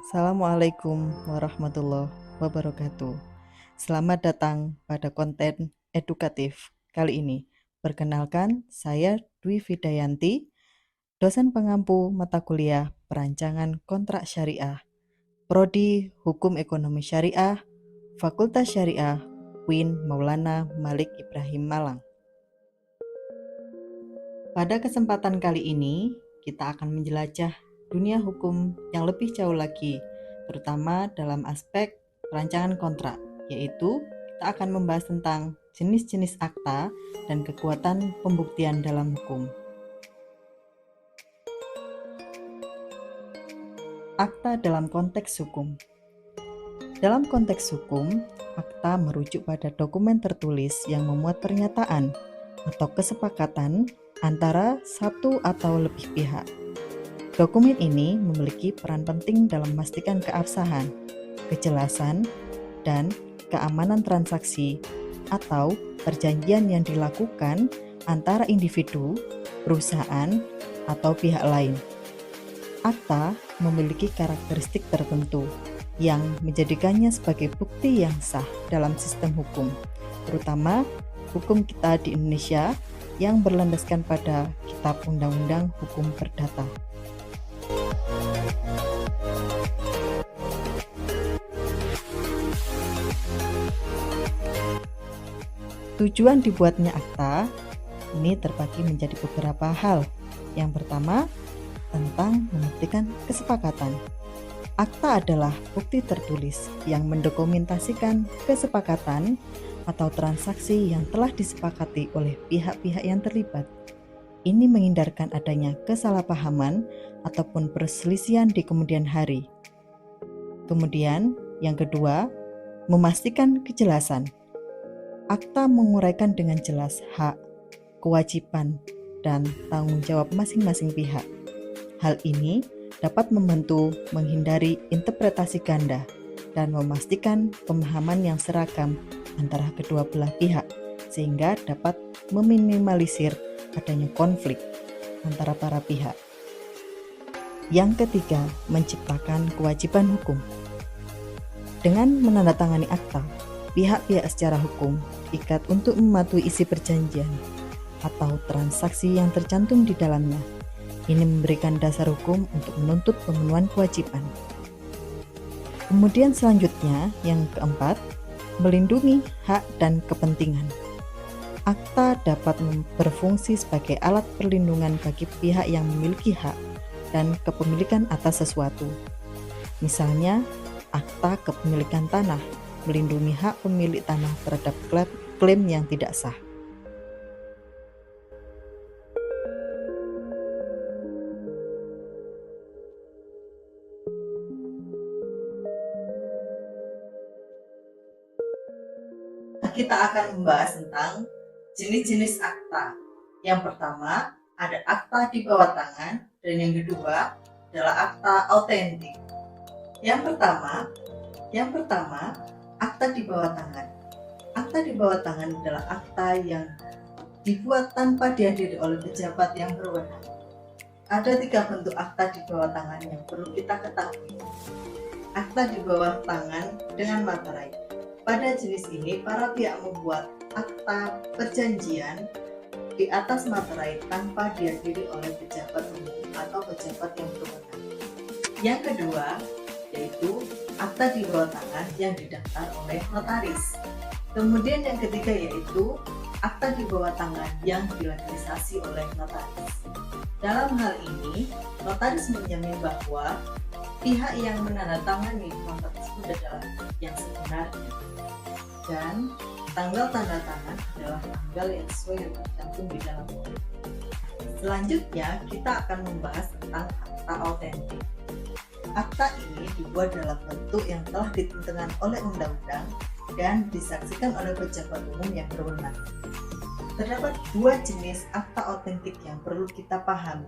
Assalamualaikum warahmatullahi wabarakatuh. Selamat datang pada konten edukatif kali ini. Perkenalkan, saya Dwi Vidayanti, dosen pengampu mata kuliah Perancangan Kontrak Syariah, Prodi Hukum Ekonomi Syariah, Fakultas Syariah, UIN Maulana Malik Ibrahim Malang. Pada kesempatan kali ini, kita akan menjelajah dunia hukum yang lebih jauh lagi, terutama dalam aspek perancangan kontrak, yaitu kita akan membahas tentang jenis-jenis akta dan kekuatan pembuktian dalam hukum. Akta dalam konteks hukum. Dalam konteks hukum, akta merujuk pada dokumen tertulis yang memuat pernyataan atau kesepakatan antara satu atau lebih pihak. Dokumen ini memiliki peran penting dalam memastikan keabsahan, kejelasan, dan keamanan transaksi atau perjanjian yang dilakukan antara individu, perusahaan, atau pihak lain. Akta memiliki karakteristik tertentu yang menjadikannya sebagai bukti yang sah dalam sistem hukum, terutama hukum kita di Indonesia yang berlandaskan pada Kitab Undang-Undang Hukum Perdata. Tujuan dibuatnya akta ini terbagi menjadi beberapa hal. Yang pertama, tentang membuktikan kesepakatan. Akta adalah bukti tertulis yang mendokumentasikan kesepakatan atau transaksi yang telah disepakati oleh pihak-pihak yang terlibat. Ini menghindarkan adanya kesalahpahaman ataupun perselisihan di kemudian hari. Kemudian, yang kedua, memastikan kejelasan. Akta menguraikan dengan jelas hak, kewajiban, dan tanggung jawab masing-masing pihak. Hal ini dapat membantu menghindari interpretasi ganda dan memastikan pemahaman yang seragam antara kedua belah pihak, sehingga dapat meminimalisir adanya konflik antara para pihak. Yang ketiga, menciptakan kewajiban hukum. Dengan menandatangani akta, pihak-pihak secara hukum diikat untuk mematuhi isi perjanjian atau transaksi yang tercantum di dalamnya. Ini memberikan dasar hukum untuk menuntut pemenuhan kewajiban. Kemudian selanjutnya, yang keempat, melindungi hak dan kepentingan. Akta dapat berfungsi sebagai alat perlindungan bagi pihak yang memiliki hak dan kepemilikan atas sesuatu. Misalnya, akta kepemilikan tanah melindungi hak pemilik tanah terhadap klaim yang tidak sah. Kita akan membahas tentang jenis-jenis akta. Yang pertama, ada akta di bawah tangan, dan yang kedua adalah akta autentik. Yang pertama, akta di bawah tangan. Akta di bawah tangan adalah akta yang dibuat tanpa dihadiri oleh pejabat yang berwenang. Ada 3 bentuk akta di bawah tangan yang perlu kita ketahui. Akta di bawah tangan dengan materai. Pada jenis ini, para pihak membuat akta perjanjian di atas materai tanpa dihadiri oleh pejabat umum atau pejabat yang berwenang. Yang kedua, yaitu akta di bawah tangan yang didaftar oleh notaris. Kemudian yang ketiga yaitu akta di bawah tangan yang dilegalisasi oleh notaris. Dalam hal ini, notaris menjamin bahwa pihak yang menandatangani kontrak tersebut adalah yang sebenarnya, dan tanggal tanda tangan adalah tanggal yang sesuai yang tercantum di dalam kontrak. Selanjutnya, kita akan membahas tentang akta autentik. Akta ini dibuat dalam bentuk yang telah ditentukan oleh undang-undang dan disaksikan oleh pejabat umum yang berwenang. Terdapat 2 jenis akta autentik yang perlu kita pahami.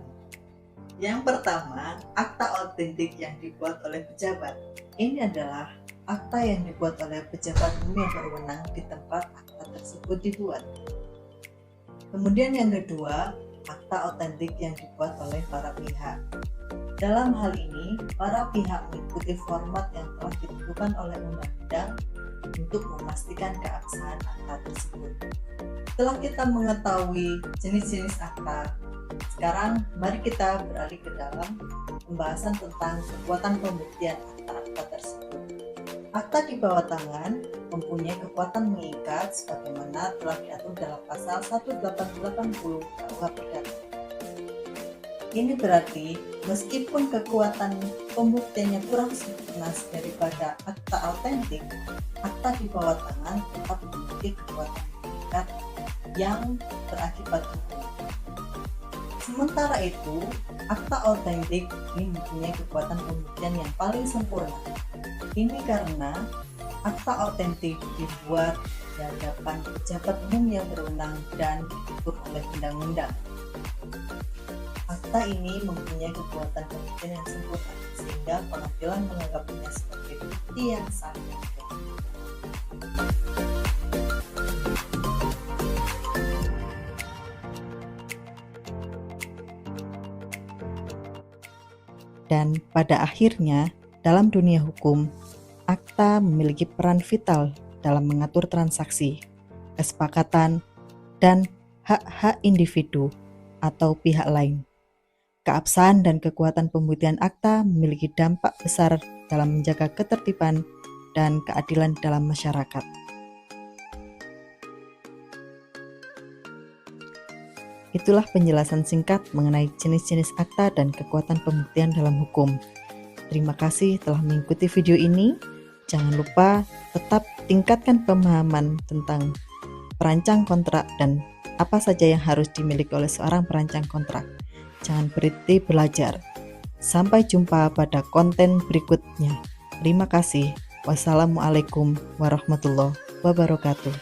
Yang pertama, akta autentik yang dibuat oleh pejabat. Ini adalah akta yang dibuat oleh pejabat umum yang berwenang di tempat akta tersebut dibuat. Kemudian yang kedua, akta autentik yang dibuat oleh para pihak. Dalam hal ini, ini, para pihak mengikuti format yang telah ditentukan oleh undang-undang untuk memastikan keabsahan akta tersebut. Setelah kita mengetahui jenis-jenis akta, sekarang mari kita beralih ke dalam pembahasan tentang kekuatan pembuktian akta-akta tersebut. Akta di bawah tangan mempunyai kekuatan mengikat sebagaimana telah diatur dalam pasal 1880 KUH Perdata. Ini berarti meskipun kekuatan pembuktiannya kurang sempurna daripada akta autentik, akta di bawah tangan tetap memiliki kekuatan mengikat yang berakibat hukum. Sementara itu, akta autentik ini mempunyai kekuatan pembuktian yang paling sempurna. Ini karena akta autentik dibuat di hadapan pejabat umum yang berwenang dan diatur oleh undang-undang. Akta ini mempunyai kekuatan pembuktian yang sempurna, sehingga pengadilan menganggapnya sebagai bukti yang sah. Dan pada akhirnya, dalam dunia hukum, akta memiliki peran vital dalam mengatur transaksi, kesepakatan, dan hak-hak individu atau pihak lain. Keabsahan dan kekuatan pembuktian akta memiliki dampak besar dalam menjaga ketertiban dan keadilan dalam masyarakat. Itulah penjelasan singkat mengenai jenis-jenis akta dan kekuatan pembuktian dalam hukum. Terima kasih telah mengikuti video ini. Jangan lupa tetap tingkatkan pemahaman tentang perancang kontrak dan apa saja yang harus dimiliki oleh seorang perancang kontrak. Jangan berhenti belajar. Sampai jumpa pada konten berikutnya. Terima kasih. Wassalamualaikum warahmatullahi wabarakatuh.